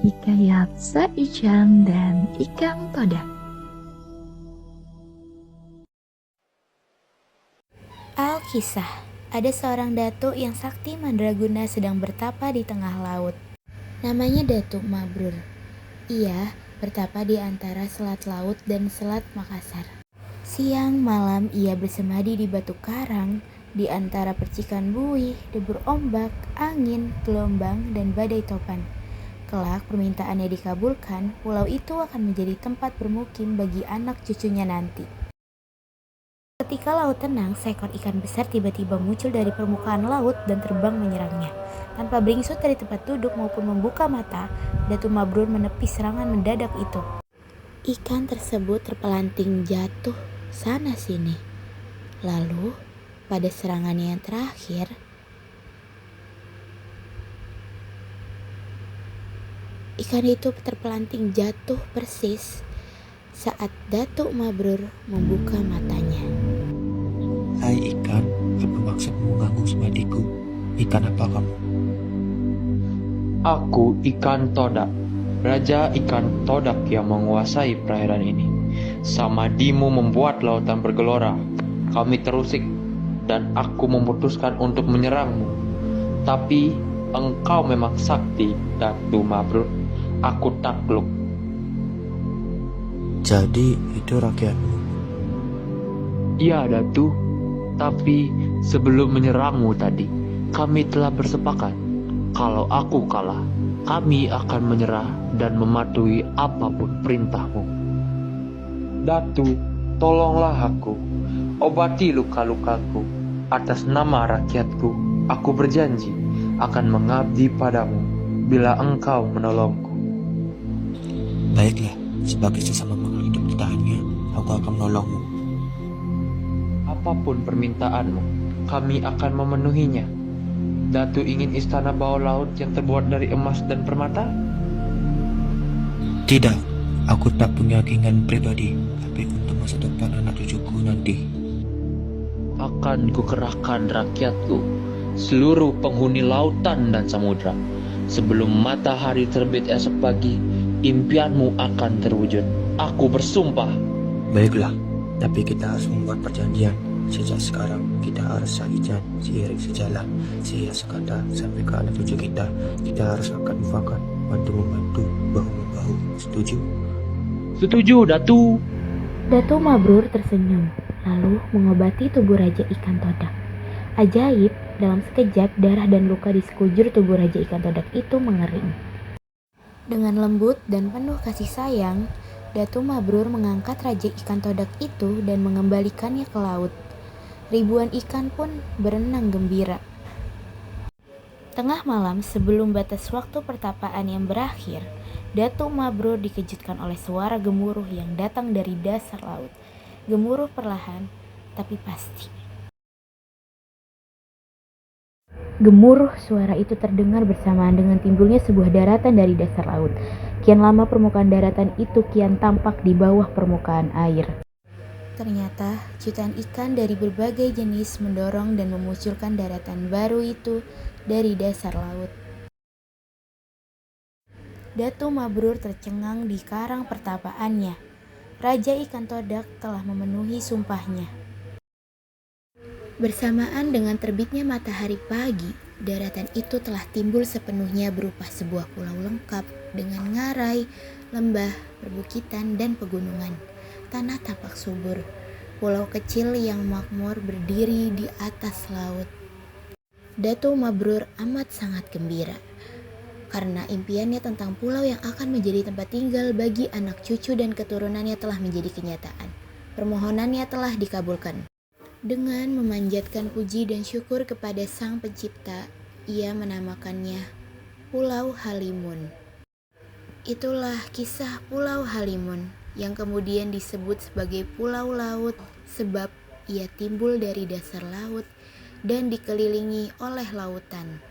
Hikayat Sa-Ican dan Ikan Todak. Alkisah, ada seorang datuk yang sakti mandraguna sedang bertapa di tengah laut. Namanya Datuk Mabrur. Ia bertapa di antara selat laut dan selat Makassar. Siang malam ia bersemadi di batu karang, di antara percikan buih, debur ombak, angin, gelombang, dan badai topan. Kelak permintaannya dikabulkan, pulau itu akan menjadi tempat bermukim bagi anak cucunya nanti. Ketika laut tenang, seekor ikan besar tiba-tiba muncul dari permukaan laut dan terbang menyerangnya. Tanpa beringsut dari tempat duduk maupun membuka mata, Datuk Mabrur menepis serangan mendadak itu. Ikan tersebut terpelanting jatuh sana-sini. Lalu, pada serangannya yang terakhir, ikan itu terpelanting jatuh persis saat Datuk Mabrur membuka matanya. Hai ikan, apa maksudmu mengganggu semadiku? Ikan apa kamu? Aku ikan todak, raja ikan todak yang menguasai perairan ini. Samadimu membuat lautan bergelora. Kami terusik dan aku memutuskan untuk menyerangmu. Tapi engkau memang sakti, Datu Mabrur. Aku takluk. Jadi itu rakyatmu. Iya, Datu. Tapi sebelum menyerangmu tadi, kami telah bersepakat. Kalau aku kalah, kami akan menyerah dan mematuhi apapun perintahmu. Datu, tolonglah aku. Obati luka-lukaku. Atas nama rakyatku, aku berjanji akan mengabdi padamu bila engkau menolongku. Baiklah, sebagai sesama makhluk hidup bertahannya, aku akan menolongmu. Apapun permintaanmu, kami akan memenuhinya. Datu ingin istana bawah laut yang terbuat dari emas dan permata? Tidak, aku tak punya keinginan pribadi, tapi untuk masa depan anak cucuku nanti. Akan kukerahkan rakyatku, seluruh penghuni lautan dan samudra. Sebelum matahari terbit esok pagi, impianmu akan terwujud. Aku bersumpah. Baiklah, tapi kita harus membuat perjanjian. Sejak sekarang, kita harus sahijan, seiring sejalan, sehingga sekata sampai ke anak cucu kita. Kita harus akan mufakat, bantu-membantu, bahu-membahu. Setuju? Setuju, Datu. Datuk Mabrur tersenyum, lalu mengobati tubuh Raja Ikan Todak. Ajaib, dalam sekejap darah dan luka di sekujur tubuh Raja Ikan Todak itu mengering. Dengan lembut dan penuh kasih sayang, Datuk Mabrur mengangkat Raja Ikan Todak itu dan mengembalikannya ke laut. Ribuan ikan pun berenang gembira. Tengah malam sebelum batas waktu pertapaan yang berakhir, Datuk Mabrur dikejutkan oleh suara gemuruh yang datang dari dasar laut. Gemuruh perlahan, tapi pasti. Gemuruh suara itu terdengar bersamaan dengan timbulnya sebuah daratan dari dasar laut. Kian lama permukaan daratan itu kian tampak di bawah permukaan air. Ternyata jutaan ikan dari berbagai jenis mendorong dan memunculkan daratan baru itu dari dasar laut. Datuk Mabrur tercengang di karang pertapaannya. Raja Ikan Todak telah memenuhi sumpahnya. Bersamaan dengan terbitnya matahari pagi, daratan itu telah timbul sepenuhnya berupa sebuah pulau lengkap dengan ngarai, lembah, perbukitan, dan pegunungan. Tanah tampak subur. Pulau kecil yang makmur berdiri di atas laut. Datuk Mabrur amat sangat gembira karena impiannya tentang pulau yang akan menjadi tempat tinggal bagi anak cucu dan keturunannya telah menjadi kenyataan. Permohonannya telah dikabulkan. Dengan memanjatkan puji dan syukur kepada Sang Pencipta, ia menamakannya Pulau Halimun. Itulah kisah Pulau Halimun yang kemudian disebut sebagai Pulau Laut sebab ia timbul dari dasar laut dan dikelilingi oleh lautan.